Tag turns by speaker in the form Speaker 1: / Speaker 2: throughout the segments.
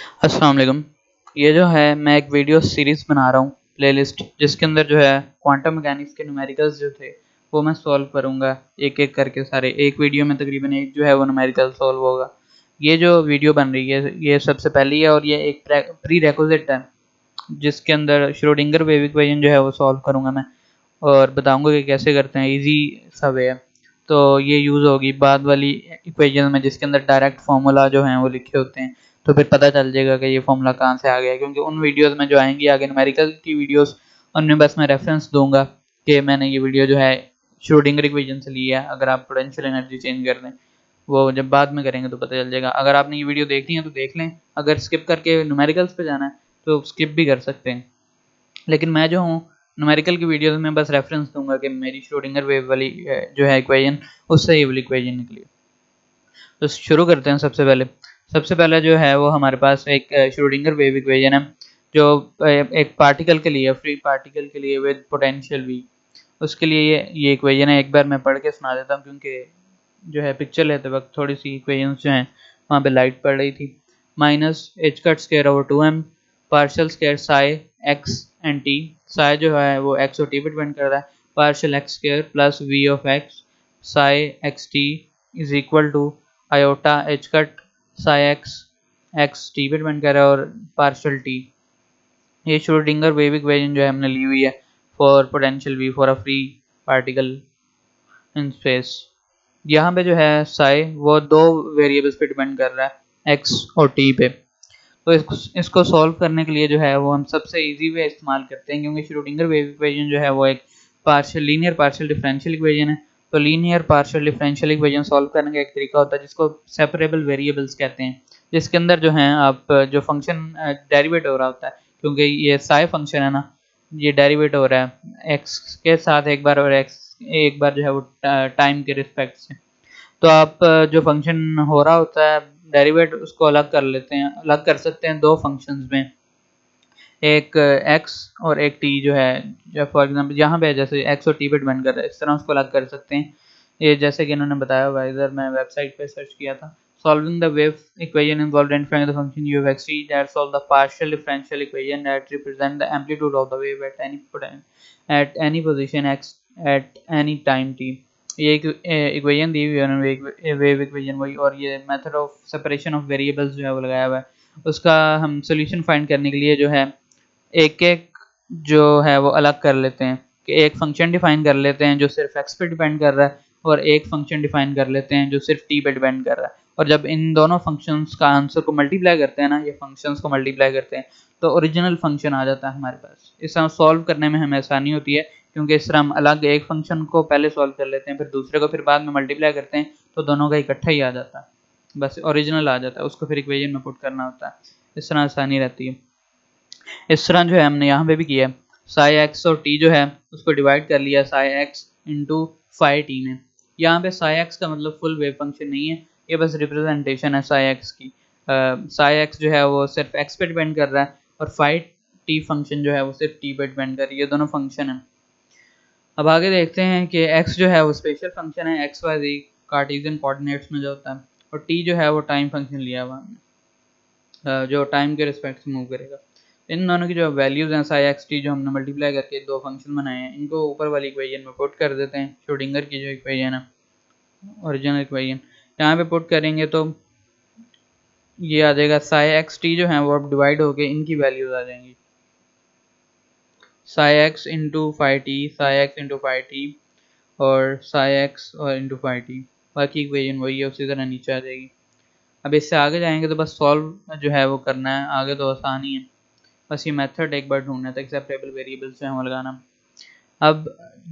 Speaker 1: अस्सलाम वालेकुम। ये जो है मैं एक वीडियो सीरीज़ बना रहा हूँ प्लेलिस्ट, जिसके अंदर जो है क्वांटम मैकेनिक्स के न्यूमेरिकल्स जो थे वो मैं सॉल्व करूँगा एक एक करके सारे। एक वीडियो में तकरीबन एक जो है वो न्यूमेरिकल सॉल्व होगा। ये जो वीडियो बन रही है ये सबसे पहली है और ये एक प्री रिक्विजिट है, जिसके अंदर श्रोडिंगर वेव इक्वेशन जो है वो सॉल्व करूँगा मैं और बताऊँगा कि कैसे करते हैं। ईजी सा वे है। तो ये यूज़ होगी बाद वाली इक्वेशन में, जिसके अंदर डायरेक्ट फार्मूला जो हैं वो लिखे होते हैं। तो फिर पता चल जाएगा कि ये फार्मूला कहाँ से आ गया है, क्योंकि उन वीडियोस में जो आएंगी आगे न्यूमेरिकल की वीडियोस, उनमें बस मैं रेफरेंस दूंगा कि मैंने ये वीडियो जो है श्रोडिंगर इक्वेशन से ली है। अगर आप पोटेंशियल एनर्जी चेंज कर दें, वो जब बाद में करेंगे तो पता चल जाएगा। अगर आपने ये वीडियो देखनी है तो देख लें, अगर स्किप करके न्यूमेरिकल्स पे जाना है तो स्किप भी कर सकते हैं। लेकिन मैं जो हूँ न्यूमेरिकल की वीडियोस में बस रेफरेंस दूंगा कि मेरी श्रोडिंगर वेव वाली जो है इक्वेशन, उससे ये वाली इक्वेशन निकली। तो शुरू करते हैं। सबसे पहले जो है वो हमारे पास एक श्रोडिंगर वेव इक्वेशन है, जो एक पार्टिकल के लिए, फ्री पार्टिकल के लिए विद पोटेंशियल वी, उसके लिए ये इक्वेशन है। एक बार मैं पढ़ के सुना देता हूँ, क्योंकि जो है पिक्चर लेते वक्त थोड़ी सी इक्वेशंस जो हैं वहाँ पे लाइट पड़ रही थी। Minus H cut square over 2m partial square psi x and T. Sai जो है वो एक्स और टी पे डिपेंड कर रहा है। Partial X square plus V of X psi X T is equal to iota H cut psi X X T पे depend कर रहा है और पार्शल टी। ये श्रोडिंगर वेव इक्वेशन जो है हमने ली हुई है for potential V for a free particle in space. यहाँ पे जो है साई वो दो वेरिएबल्स पे डिपेंड कर रहा है, एक्स और टी पे। तो इसको सॉल्व करने के लिए जो है वो हम सबसे इजी वे इस्तेमाल करते हैं, क्योंकि श्रोडिंगर वेव इक्वेशन जो है वो एक लीनियर पार्शियल डिफरेंशियल इक्वेशन है। तो linear partial differential equation solve करने का एक तरीका होता है जिसको सेपरेबल वेरिएबल्स कहते हैं, जिसके अंदर जो है आप जो फंक्शन डेरिवेट हो रहा होता है, क्योंकि ये साई फंक्शन है ना, ये डेरिवेट हो रहा है एक्स के साथ एक बार, और एक्स एक बार जो है वो टाइम के रिस्पेक्ट से। तो आप जो फंक्शन हो रहा होता है डेरिवेट, उसको अलग कर लेते हैं, अलग कर सकते हैं दो फंक्शंस में, एक एक्स और एक टी जो है। जब फॉर एग्जांपल यहाँ पे जैसे एक्स और टी पे डिपेंड कर रहा है, इस तरह उसको अलग कर सकते हैं। ये जैसे कि इन्होंने बताया हुआ है, इधर मैं वेबसाइट पे सर्च किया था। Solving the wave equation involve identifying the function you x T that solve the partial differential equation that represent the amplitude of the wave at any position x at any time T. ये equation दी हुई है wave equation वही, और ये method of separation of variables जो है वो लगाया हुआ है। उसका हम सोल्यूशन फाइंड करने के लिए जो है एक एक जो है वो अलग कर लेते हैं, कि एक फंक्शन डिफाइन कर लेते हैं जो सिर्फ एक्स पे डिपेंड कर रहा है, और एक फंक्शन डिफाइन कर लेते हैं जो सिर्फ टी पे डिपेंड कर रहा है। और जब इन दोनों फंक्शंस का आंसर को मल्टीप्लाई करते हैं ना, ये फंक्शंस को मल्टीप्लाई करते हैं, तो ओरिजिनल फंक्शन आ जाता है हमारे पास। इस तरह सॉल्व करने में हमें आसानी होती है, क्योंकि इस तरह हम अलग एक फंक्शन को पहले सॉल्व कर लेते हैं, फिर दूसरे को फिर बाद में मल्टीप्लाई करते हैं, तो दोनों का इकट्ठा ही आ जाता है, बस ओरिजिनल आ जाता है, उसको फिर इक्वेशन में पुट करना होता है। इस तरह आसानी रहती है। इस तरह जो है हमने यहाँ पे भी किया है। साई एक्स और टी जो है उसको डिवाइड कर लिया psi X into phi T में। यहाँ पे साई एक्स का मतलब फुल वेव फंक्शन नहीं है, ये बस रिप्रेजेंटेशन है साई एक्स की। साई एक्स जो है वो सिर्फ एक्स पे डिपेंड कर रहा है, और फाई टी फंक्शन जो है वो सिर्फ टी पे डिपेंड कर रही है। ये दोनों फंक्शन है। अब आगे देखते हैं कि एक्स जो है वो स्पेशल फंक्शन है, एक्स वाई जी कार्टेशियन कोऑर्डिनेट्स में जो होता है, और टी जो है वो टाइम फंक्शन लिया हुआ हमने, जो टाइम के रिस्पेक्ट से मूव करेगा। इन दोनों की जो वैल्यूज़ हैं साई एक्स टी, जो हमने मल्टीप्लाई करके दो फंक्शन बनाए हैं, इनको ऊपर वाली इक्वेशन में पुट कर देते हैं। श्रोडिंगर की जो इक्वेशन है, ओरिजिनल इक्वेशन, यहाँ पे पुट करेंगे तो ये आ जाएगा साई एक्स टी जो है वो अब डिवाइड होके इनकी वैल्यूज आ जाएंगी, psi X into phi T, psi X into phi T, और साई एक्स और इंटू फाई टी। बाकी इक्वेशन वही है, उसी तरह नीचे आ जाएगी। अब इससे आगे जाएंगे तो बस सॉल्व जो है वो करना है, आगे तो आसान ही है। बस ये मेथड एक बार ढूंढना था, एक्सेप्टेबल वेरिएबल्स जो है वो लगाना। अब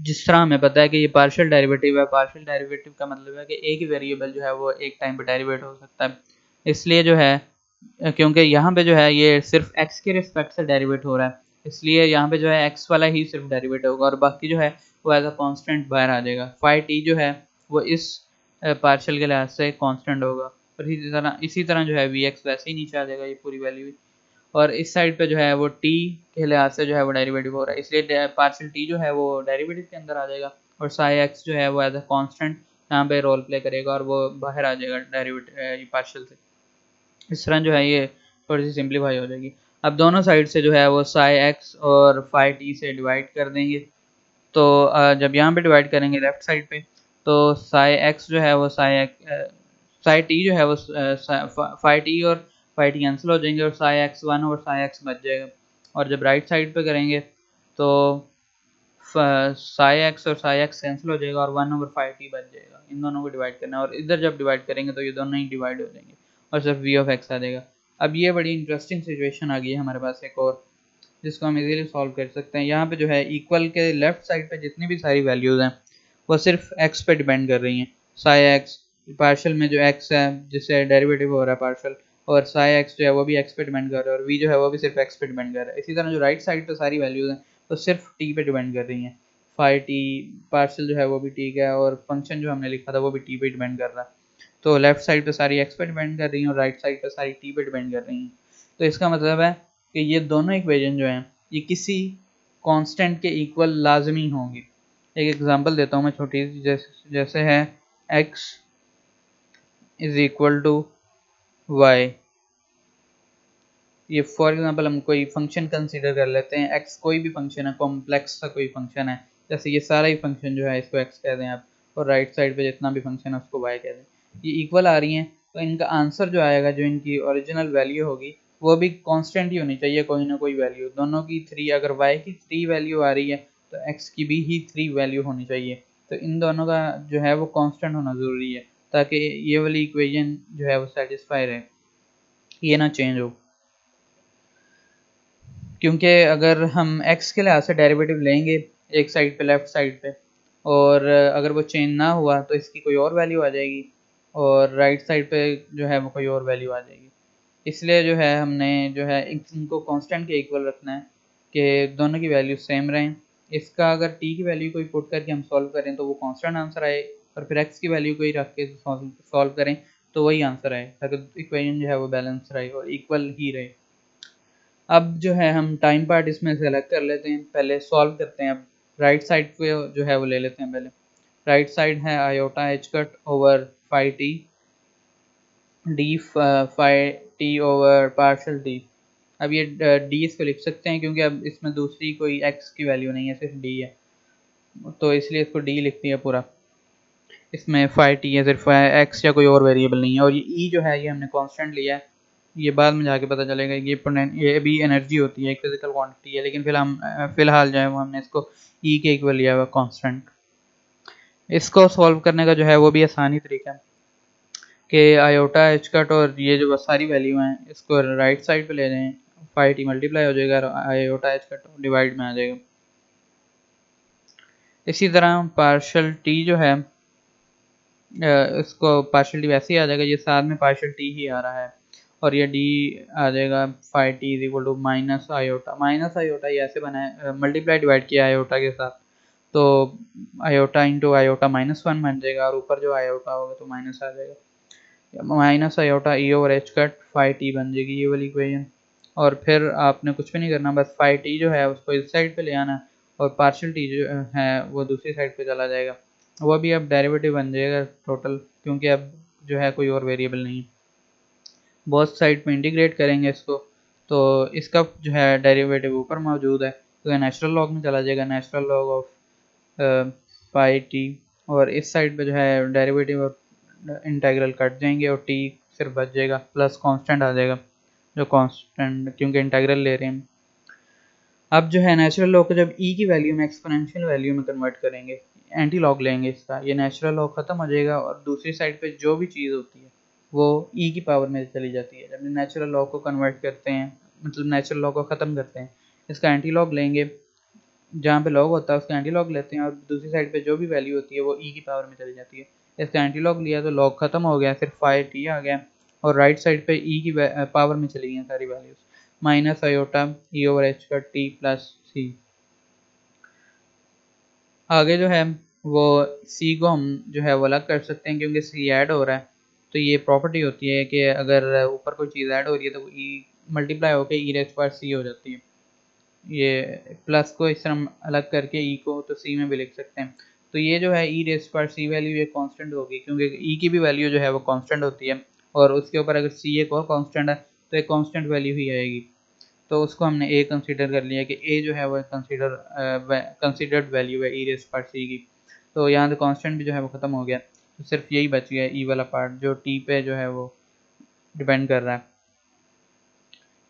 Speaker 1: जिस तरह हमें पता है कि ये पार्शियल डेरिवेटिव है, पार्शियल डेरिवेटिव का मतलब है कि एक ही वेरिएबल जो है वो एक टाइम पे डेरिवेट हो सकता है। इसलिए जो है, क्योंकि यहाँ पे जो है ये सिर्फ एक्स के रिस्पेक्ट से डेरिवेट हो रहा है, इसलिए यहाँ पे जो है एक्स वाला ही सिर्फ डेरिवेट होगा, और बाकी जो है वो एज अ कांस्टेंट बाहर आ जाएगा। फाई टी जो है वो इस पार्शियल के लिहाज से कांस्टेंट होगा, और इसी तरह जो है वी एक्स वैसे ही नीचे आ जाएगा, ये पूरी वैल्यू। और इस साइड पे जो है वो टी के लिहाज से जो है वो डेरिवेटिव हो रहा है, इसलिए पार्शियल टी जो है वो डेरिवेटिव के अंदर आ जाएगा, और साई एक्स जो है वो एज अ कांस्टेंट यहाँ पे रोल प्ले करेगा, और वो बाहर आ जाएगा डेरिवेटिव पार्शियल से। इस तरह जो है ये थोड़ी सी सिंप्लीफाई हो जाएगी। अब दोनों साइड से जो है वो साई एक्स और फाई टी से डिवाइड कर देंगे। तो जब यहाँ पे डिवाइड करेंगे लेफ्ट साइड पे, तो साई एक्स जो है वो साई टी जो है वो फाई टी और फाई टी कैंसिल हो जाएंगे और साई एक्स वन और साई एक्स बच जाएगा। और जब राइट साइड पे करेंगे तो साई एक्स और साई एक्स कैंसिल हो जाएगा और 1/5t बच जाएगा। इन दोनों को डिवाइड करना है और इधर जब डिवाइड करेंगे तो ये दोनों ही डिवाइड हो जाएंगे और सिर्फ v ऑफ x आ जाएगा। अब ये बड़ी इंटरेस्टिंग सिचुएशन आ गई है हमारे पास एक और, जिसको हम इजीली सॉल्व कर सकते हैं। यहाँ पे जो है इक्वल के लेफ्ट साइड पे जितनी भी सारी वैल्यूज हैं वो सिर्फ x पे डिपेंड कर रही हैं। साई एक्स पार्शल में जो x है जिससे डेरिवेटिव हो रहा है पार्शल, और साई एक्स जो है वो भी x पे डिपेंड कर रहा है और v जो है वो भी सिर्फ x पे डिपेंड कर रहा है। इसी तरह जो राइट साइड पे सारी वैल्यूज हैं तो सिर्फ t पे डिपेंड कर रही हैं। फाई टी पार्शल जो है वो भी ठीक है और फंक्शन जो हमने लिखा था वो भी t पे डिपेंड कर रहा है। तो लेफ्ट साइड पे सारी x पे डिपेंड कर रही हैं और राइट साइड पे सारी t पे डिपेंड कर रही हैं। तो इसका मतलब है कि ये दोनों इक्वेशन जो हैं ये किसी कांस्टेंट के इक्वल लाजमी होंगी। एक एग्जांपल देता हूँ मैं छोटी सी, जैसे है x is equal to Y. ये फॉर एग्जांपल हम कोई फंक्शन कंसीडर कर लेते हैं, x कोई भी फंक्शन है, कॉम्प्लेक्स सा कोई फंक्शन है, जैसे ये सारा ही फंक्शन जो है इसको x कह दें आप, और राइट साइड पे जितना भी फंक्शन है उसको y कह दें। ये इक्वल आ रही हैं तो इनका आंसर जो आएगा, जो इनकी ओरिजिनल वैल्यू होगी वो भी कांस्टेंट ही होनी चाहिए, कोई ना कोई वैल्यू। दोनों की 3, अगर y की 3 वैल्यू आ रही है तो x की भी ही 3 वैल्यू होनी चाहिए। तो इन दोनों का जो है वो कांस्टेंट होना ज़रूरी है ताकि ये वाली इक्वेशन जो है वो सेटिस्फाई रहे, ये ना चेंज हो। क्योंकि अगर हम x के लिहाज से डेरिवेटिव लेंगे एक साइड पे लेफ्ट साइड पे, और अगर वो चेंज ना हुआ तो इसकी कोई और वैल्यू आ जाएगी और राइट साइड पे जो है वो कोई और वैल्यू आ जाएगी। इसलिए जो है हमने जो है इनको कांस्टेंट के इक्वल रखना है कि दोनों की वैल्यू सेम रहें। इसका अगर t की वैल्यू कोई पुट करके हम सॉल्व करें तो वो कांस्टेंट आंसर आए, और फिर x की वैल्यू कोई रख के सॉल्व करें तो वही आंसर आए, ताकि इक्वेशन जो है वो बैलेंस रहे और इक्वल ही रहे। अब जो है हम टाइम पार्ट इसमें सेलेक्ट कर लेते हैं, पहले सॉल्व करते हैं। अब राइट साइड पे जो है वो ले लेते हैं पहले। राइट साइड है iota H cut over phi T D phi T over partial T. अब ये डी इसको लिख सकते हैं क्योंकि अब इसमें दूसरी कोई एक्स की वैल्यू नहीं है, सिर्फ डी है, तो इसलिए इसको डी लिख दिया पूरा। इसमें फाई टी है, सिर्फ एक्स या कोई और वेरिएबल नहीं है। और ये ई जो है ये हमने कांस्टेंट लिया है, ये बाद में जाके पता चलेगा। ये भी एनर्जी होती है, एक फिजिकल क्वांटिटी है, लेकिन फिलहाल जो है वो हमने इसको ई के इक्वल लिया हुआ कांस्टेंट। इसको सॉल्व करने का जो है वो भी आसानी तरीका है कि आयोटा एच कट और ये जो सारी वैल्यू हैं इसको राइट साइड पे ले जाएं, फाई टी मल्टीप्लाई हो जाएगा और आयोटा एच कट डिवाइड में आ जाएगा। इसी तरह पार्शल टी जो है इसको पार्शल टी वैसे ही आ जाएगा, ये साथ में पार्शल टी ही आ रहा है, और ये डी आ जाएगा phi T is equal to minus iota. Minus iota ये ऐसे बना है, मल्टीप्लाई डिवाइड किया आयोटा के साथ, तो आयोटा इंटू आयोटा -1 बन जाएगा और ऊपर जो आयोटा होगा तो माइनस आ जाएगा। Minus iota E over H cut phi T बन जाएगी ये वाली इक्वेशन। और फिर आपने कुछ भी नहीं करना, बस फाई टी जो है उसको इस साइड पे ले आना और पार्शियल टी जो है वो दूसरी साइड पे चला जाएगा। वो भी अब डेरिवेटिव बन जाएगा टोटल, क्योंकि अब जो है कोई और वेरिएबल नहीं है। बोथ साइड में इंटीग्रेट करेंगे इसको, तो इसका जो है डेरिवेटिव ऊपर मौजूद है तो ये नेचुरल लॉग में चला जाएगा, natural log of pi T. और इस साइड पे जो है डेरिवेटिव और इंटीग्रल कट जाएंगे और टी सिर्फ बच जाएगा, प्लस कांस्टेंट आ जाएगा, जो कांस्टेंट क्योंकि इंटीग्रल ले रहे हैं। अब जो है नेचुरल लॉग को जब ई की वैल्यू में एक्सपोनेंशियल वैल्यू में कन्वर्ट करेंगे, एंटी लॉग लेंगे इसका, ये नेचुरल लॉग खत्म हो जाएगा और दूसरी साइड पे जो भी चीज़ होती है वो ई की पावर में चली जाती है। जब नेचुरल लॉग को कन्वर्ट करते हैं, मतलब नेचुरल लॉग को ख़त्म करते हैं, इसका एंटी लॉग लेंगे, जहाँ पे लॉग होता है उसका एंटी लॉग लेते हैं और दूसरी साइड पे जो भी वैल्यू होती है वो ई की पावर में चली जाती है। इसका एंटी लॉग लिया तो लॉग खत्म हो गया, सिर्फ फाई टी आ गया और राइट साइड पे ई की पावर में चली गई सारी values, minus iota E over H का टी प्लस सी। आगे जो है वो सी को हम जो है वो अलग कर सकते हैं क्योंकि सी ऐड हो रहा है, तो ये प्रॉपर्टी होती है कि अगर ऊपर कोई चीज़ ऐड हो रही है तो ई मल्टीप्लाई होकर ई रेज़ पर सी हो जाती है। ये प्लस को इस तरह अलग करके ई को तो सी में भी लिख सकते हैं। तो ये जो है ई रेज़ पर सी वैल्यू ये कांस्टेंट होगी क्योंकि ई की भी वैल्यू जो है वो कांस्टेंट होती है और उसके ऊपर अगर सी एक और कांस्टेंट है तो एक कांस्टेंट वैल्यू ही आएगी। तो उसको हमने ए कंसीडर कर लिया कि ए जो है वो कंसीडर्ड वैल्यू है ई रेज़ पार्ट सी की। तो यहाँ से कांस्टेंट भी जो है वो ख़त्म हो गया, तो सिर्फ यही बच गया ई वाला पार्ट जो टी पे जो है वो डिपेंड कर रहा है।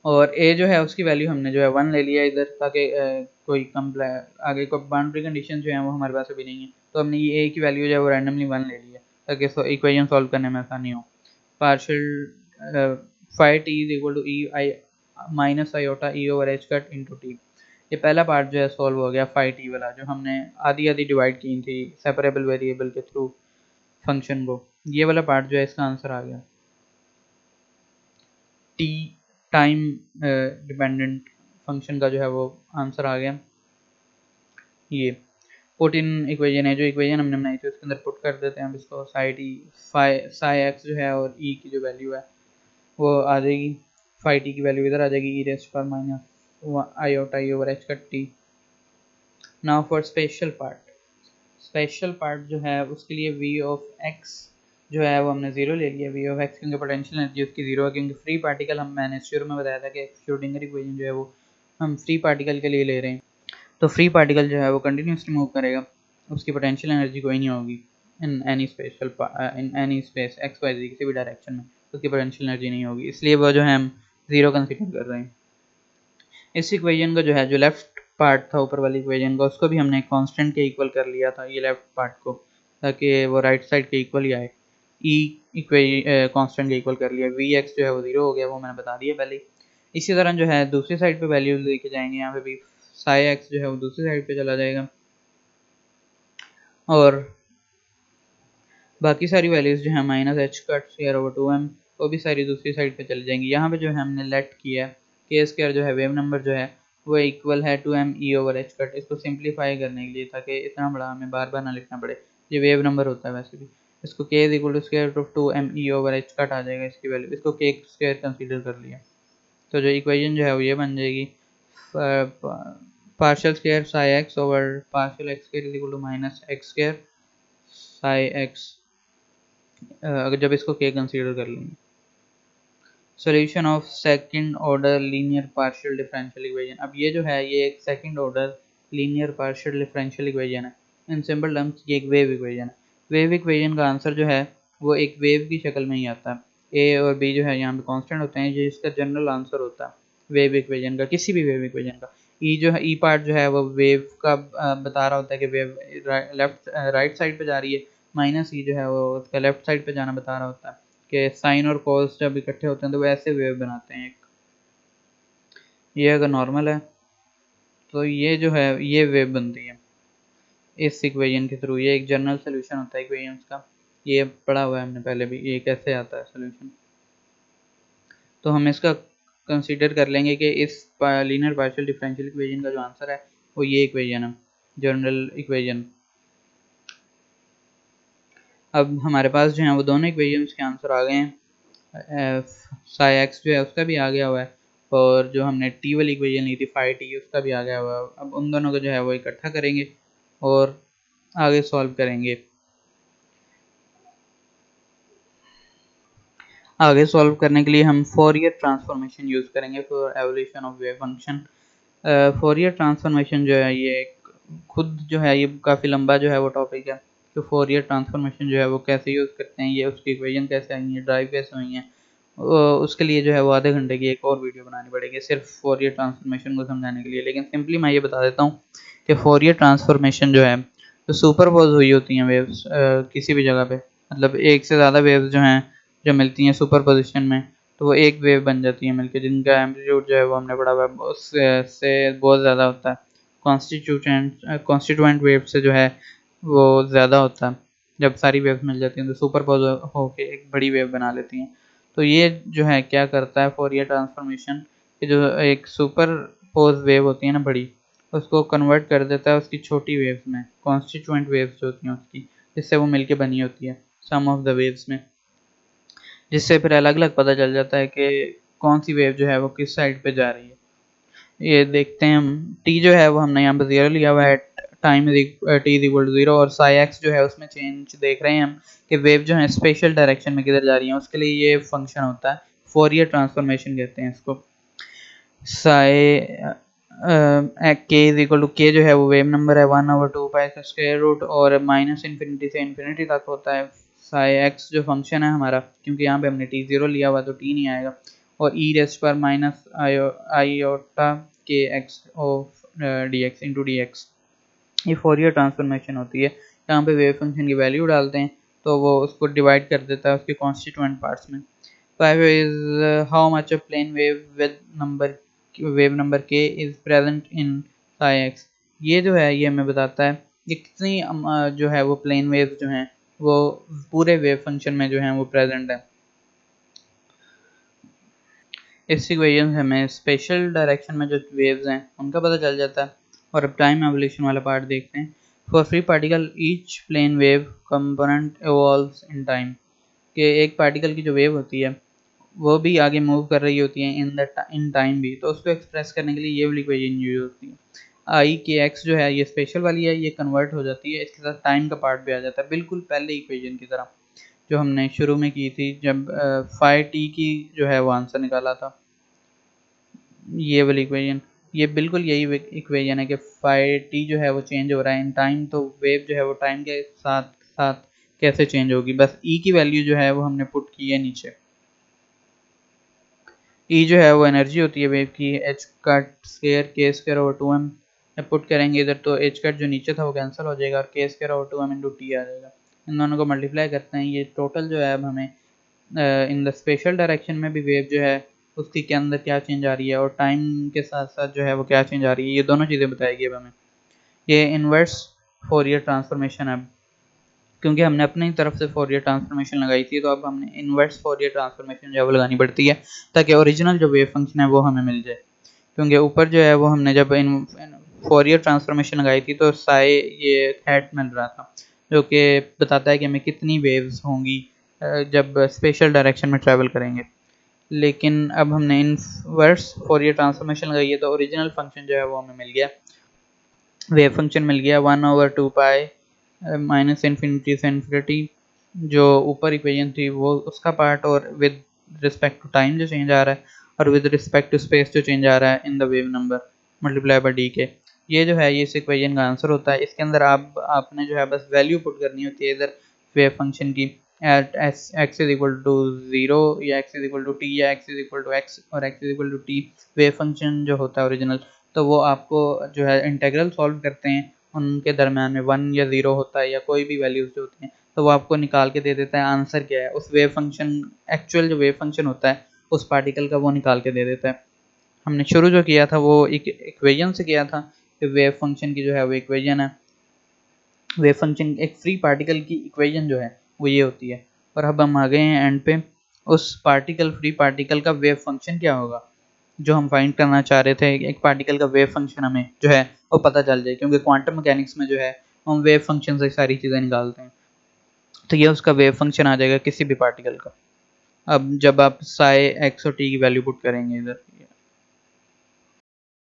Speaker 1: और ए जो है उसकी वैल्यू हमने जो है 1 ले लिया इधर, ताकि कोई आगे कोई बाउंड्री कंडीशन जो है वो हमारे पास अभी नहीं है, तो हमने ये ए की वैल्यू जो है वो रैंडमली 1 ले लिया ताकि इक्वेशन सॉल्व करने में आसानी हो। Partial phi T is equal to E I minus iota E over H cut into T. ये पहला पार्ट जो है सॉल्व हो गया फाई टी वाला, जो हमने आधी आधी डिवाइड की थी सेपरेबल वेरिएबल के थ्रू फंक्शन को। ये वाला पार्ट जो है इसका आंसर आ गया। टी टाइम डिपेंडेंट फंक्शन का जो है वो आंसर आ गया। ये पुट इन इक्वेशन है, जो इक्वेशन हमने बनाई थी उसके अंदर पुट कर देते हैं हम इसको। साई एक्स जो है और ई की जो वैल्यू है वो आ जाएगी, फाई टी की वैल्यू इधर आ जाएगी ई रेस्ट पर minus iota E over H cut T. Now for special part जो है उसके लिए वी ऑफ एक्स जो है वो हमने जीरो ले लिया। वी ऑफ एक्स क्योंकि पोटेंशियल एनर्जी उसकी जीरो है, क्योंकि फ्री पार्टिकल मैंने शुरू में बताया था कि श्रोडिंगर इक्वेशन जो है वो हम फ्री पार्टिकल के लिए ले रहे हैं। तो फ्री पार्टिकल जो है वो कंटिन्यूसली मूव करेगा, उसकी पोटेंशियल एनर्जी कोई नहीं होगी in any space X Y Z किसी भी डायरेक्शन में, उसकी पोटेंशियल एनर्जी नहीं होगी, इसलिए वो जो है हम ज़ीरो कंसिडर कर रहे हैं। इस इक्वेशन का जो है जो लेफ्ट पार्ट था ऊपर वाली इक्वेशन का, उसको भी हमने कांस्टेंट के इक्वल कर लिया था, ये लेफ्ट पार्ट को, ताकि वो राइट साइड के इक्वल ही आए। ई कांस्टेंट के इक्वल कर लिया। वी एक्स जो है वो ज़ीरो हो गया, वो मैंने बता दिया पहले। इसी तरह जो है दूसरी साइड पे वैल्यूज लेके जाएंगे, यहाँ पे भी साई एक्स जो है वो दूसरी साइड पे चला जाएगा और बाकी सारी वैल्यूज जो है minus H cut square over 2m वो भी सारी दूसरी साइड पे चली जाएंगी। यहाँ पे जो है हमने लेट किया के स्क्वायर जो है वेव नंबर जो है वो इक्वल है 2m E over H cut. इसको सिंप्लीफाई करने के लिए, ताकि इतना बड़ा हमें बार बार ना लिखना पड़े, ये वेव नंबर होता है वैसे भी। इसको K is equal to square root of 2m E over H cut आ जाएगा इसकी वैल्यू, इसको के स्क्वायर कंसीडर कर लिया। तो जो इक्वेशन जो है वो ये बन जाएगी partial square psi X over partial X square is equal to minus X square psi X, अगर जब इसको के कंसीडर कर लेंगे। Solution of second order linear partial differential equation. अब ये जो है ये एक second order linear partial differential equation है। इन सिंपल टर्म्स ये एक वेव इक्वेशन है। वेव इक्वेशन का आंसर जो है वो एक वेव की शक्ल में ही आता है। ए और बी जो है यहाँ पे कांस्टेंट होते हैं, ये इसका जनरल आंसर होता है वेव इक्वेशन का, किसी भी वेव इक्वेशन का। ई जो है ई पार्ट जो है वो वेव का बता रहा होता है कि वेव राइट साइड पे जा रही है, माइनस ई जो है वो उसका लेफ्ट साइड पे जाना बता रहा होता है कि साइन और कॉस जब इकट्ठे होते हैं तो वो ऐसे वेव बनाते हैं। एक ये अगर नॉर्मल है तो ये जो है ये वेव बनती है इस इक्वेशन के थ्रू। ये एक जनरल सोल्यूशन होता है इक्वेशन का, ये पढ़ा हुआ है हमने पहले भी, ये कैसे आता है सोल्यूशन। तो हम इसका कंसीडर कर लेंगे कि इस लीनियर पार्शियल डिफरेंशियल इक्वेशन का जो आंसर है वो ये इक्वेशन है, जनरल इक्वेशन। अब हमारे पास जो है वो दोनों इक्वेशंस के आंसर आ गए हैं। साई एक्स जो है उसका भी आ गया हुआ है, और जो हमने टी वाली इक्वेशन ली थी फाई टी उसका भी आ गया हुआ है। अब उन दोनों को जो है वो इकट्ठा करेंगे और आगे सॉल्व करेंगे। आगे सॉल्व करने के लिए हम फोरियर ट्रांसफॉर्मेशन यूज़ करेंगे for evolution of wave function. Fourier transformation जो है ये खुद जो है ये काफ़ी लंबा जो है वो टॉपिक है। तो फोरियर ट्रांसफॉर्मेशन जो है वो कैसे यूज़ करते हैं, ये उसकी इक्वेशन कैसे आई है, ड्राइव कैसे हुई है, उसके लिए जो है वो आधे घंटे की एक और वीडियो बनानी पड़ेगी सिर्फ फोरियर ट्रांसफॉर्मेशन को समझाने के लिए। लेकिन सिंपली मैं ये बता देता हूँ कि फोरियर ट्रांसफॉर्मेशन जो है तो सुपरपोज हुई होती हैं वेव्स किसी भी जगह पे, मतलब एक से ज़्यादा वेव्स जो हैं जो मिलती हैं सुपर पोजिशन में, तो वो एक वेव बन जाती है मिलके, जिनका एम्पलीट्यूड जो है वो हमने पढ़ा हुआ है उससे बहुत ज़्यादा होता है। कॉन्स्टिट्यूएंट वेव से जो है वो ज़्यादा होता है। जब सारी वेव्स मिल जाती हैं तो सुपरपोज होके एक बड़ी वेव बना लेती हैं। तो ये जो है क्या करता है फोरियर ट्रांसफॉर्मेशन, कि जो एक सुपरपोज वेव होती है ना बड़ी, उसको कन्वर्ट कर देता है उसकी छोटी वेव्स में, कॉन्स्टिट्यूएंट वेव्स जो होती हैं उसकी, जिससे वो मिलके बनी होती है सम ऑफ द वेव्स में, जिससे फिर अलग अलग पता चल जाता है कि कौन सी वेव जो है वो किस साइड पे जा रही है। ये देखते हैं हम, टी जो है वो हमने यहाँ पे 0 लिया हुआ है, time T is equal to 0, और साई एक्स जो है उसमें चेंज देख रहे हैं हम कि वेव जो है स्पेशल डायरेक्शन में किधर जा रही है, उसके लिए ये फंक्शन होता है फोरियर ट्रांसफॉर्मेशन कहते हैं इसको। साई के इज इक्वल टू के जो है वो वेव नंबर है 1/2 पाई का स्क्वायर रूट और माइनस इन्फिनिटी से इन्फिनिटी तक होता है। साई एक्स जो फंक्शन है हमारा, क्योंकि यहाँ पे हमने टी ज़ीरो लिया हुआ तो टी नहीं आएगा, और ई रेस्ट पर माइनस आयोटा के x of D x into D x, ये फोरियर ट्रांसफॉर्मेशन होती है। यहाँ पे वेव फंक्शन की वैल्यू डालते हैं तो वो उसको डिवाइड कर देता है उसके कॉन्स्टिट्यूएंट पार्ट्स में। 5 is how much a plane wave with number wave number K is present in psi X. ये जो है ये हमें बताता है कि कितनी जो है वो प्लेन वेव जो हैं वो पूरे वेव फंक्शन में जो हैं वो प्रेजेंट है। इस इक्वेशन से हमें स्पेशल डायरेक्शन में जो वेव्स हैं उनका पता चल जाता है। और अब टाइम एवोल्यूशन वाला पार्ट देखते हैं। For free particle each plane wave component evolves in time, कि एक पार्टिकल की जो वेव होती है वो भी आगे मूव कर रही होती है इन टाइम भी, तो उसको एक्सप्रेस करने के लिए ये वाली इक्वेशन यूज होती है। आई के एक्स जो है ये स्पेशल वाली है, ये कन्वर्ट हो जाती है, इसके साथ टाइम का पार्ट भी आ जाता है बिल्कुल पहले इक्वेशन की तरह जो हमने शुरू में की थी जब फाई टी की जो है वो आंसर निकाला था। ये वाली इक्वेशन, ये बिल्कुल यही इक्वेशन है कि फाई टी जो है वो चेंज हो रहा है इन टाइम, तो वेव जो है वो टाइम के साथ साथ कैसे चेंज होगी, बस ई की वैल्यू जो है वो हमने पुट की है नीचे। ई जो है वो एनर्जी होती है वेव की, एच कट स्केयर के स्केयर ओवर 2m पुट करेंगे इधर तो एच कट जो नीचे था वो कैंसिल हो जाएगा और K square over 2m into T आ जाएगा। इन दोनों को मल्टीप्लाई करते हैं, ये टोटल जो है अब हमें इन द स्पेशल डायरेक्शन में भी वेव जो है उसके के अंदर क्या चेंज आ रही है और टाइम के साथ साथ जो है वो क्या चेंज आ रही है, ये दोनों चीज़ें बताएगी अब हमें। ये इन्वर्स फोरियर ट्रांसफॉर्मेशन है, क्योंकि हमने अपनी तरफ से फोरियर ट्रांसफॉर्मेशन लगाई थी तो अब हमने इन्वर्स फोरियर ट्रांसफॉर्मेशन जो है वो लगानी पड़ती है ताकि ओरिजिनल जो वेव फंक्शन है वो हमें मिल जाए। क्योंकि ऊपर जो है वो हमने जब इन फोरियर ट्रांसफॉर्मेशन लगाई थी तो साई ये हैट मिल रहा था जो कि बताता है कि हमें कितनी वेव्स होंगी जब स्पेशल डायरेक्शन में ट्रैवल करेंगे। लेकिन अब हमने इनवर्स फोरियर ट्रांसफॉर्मेशन लगाई है तो ओरिजिनल फंक्शन जो है वो हमें मिल गया, वेव फंक्शन मिल गया 1/2 पाई माइनस इन्फिनिटी से इन्फिनिटी, जो ऊपर इक्वेशन थी वो उसका पार्ट, और विद रिस्पेक्ट टू टाइम जो चेंज आ रहा है और विद रिस्पेक्ट टू स्पेस जो चेंज आ रहा है in the wave number multiply by D के। ये जो है ये इस इक्वेशन का आंसर होता है। इसके अंदर आपने जो है बस वैल्यू पुट करनी होती है इधर वेव फंक्शन की, at X is equal to 0 या X is equal to T या X is equal to X और X is equal to T. Wave function जो होता है ओरिजिनल तो वो आपको जो है इंटीग्रल सॉल्व करते हैं, उनके दरम्यान में 1 या 0 होता है या कोई भी वैल्यूज जो होती हैं तो वो आपको निकाल के दे देता है आंसर क्या है, उस वेव फंक्शन एक्चुअल जो वेव फंक्शन होता है उस पार्टिकल का वो निकाल के दे देता है। हमने शुरू जो किया था वो एक इक्वेशन से किया था कि वेव फंक्शन की जो है वो इक्वेशन है, वेव फंक्शन एक फ्री पार्टिकल की इक्वेशन जो है वो ये होती है। और अब हम आ गए हैं एंड पे, उस पार्टिकल फ्री पार्टिकल का वेव फंक्शन क्या होगा जो हम फाइंड करना चाह रहे थे। एक पार्टिकल का वेव फंक्शन हमें जो है वो पता चल जाए, क्योंकि क्वांटम मैकेनिक्स में जो है हम वेव फंक्शन से सारी चीज़ें निकालते हैं, तो ये उसका वेव फंक्शन आ जाएगा किसी भी पार्टिकल का। अब जब आप साई एक्स और टी की वैल्यू पुट करेंगे इधर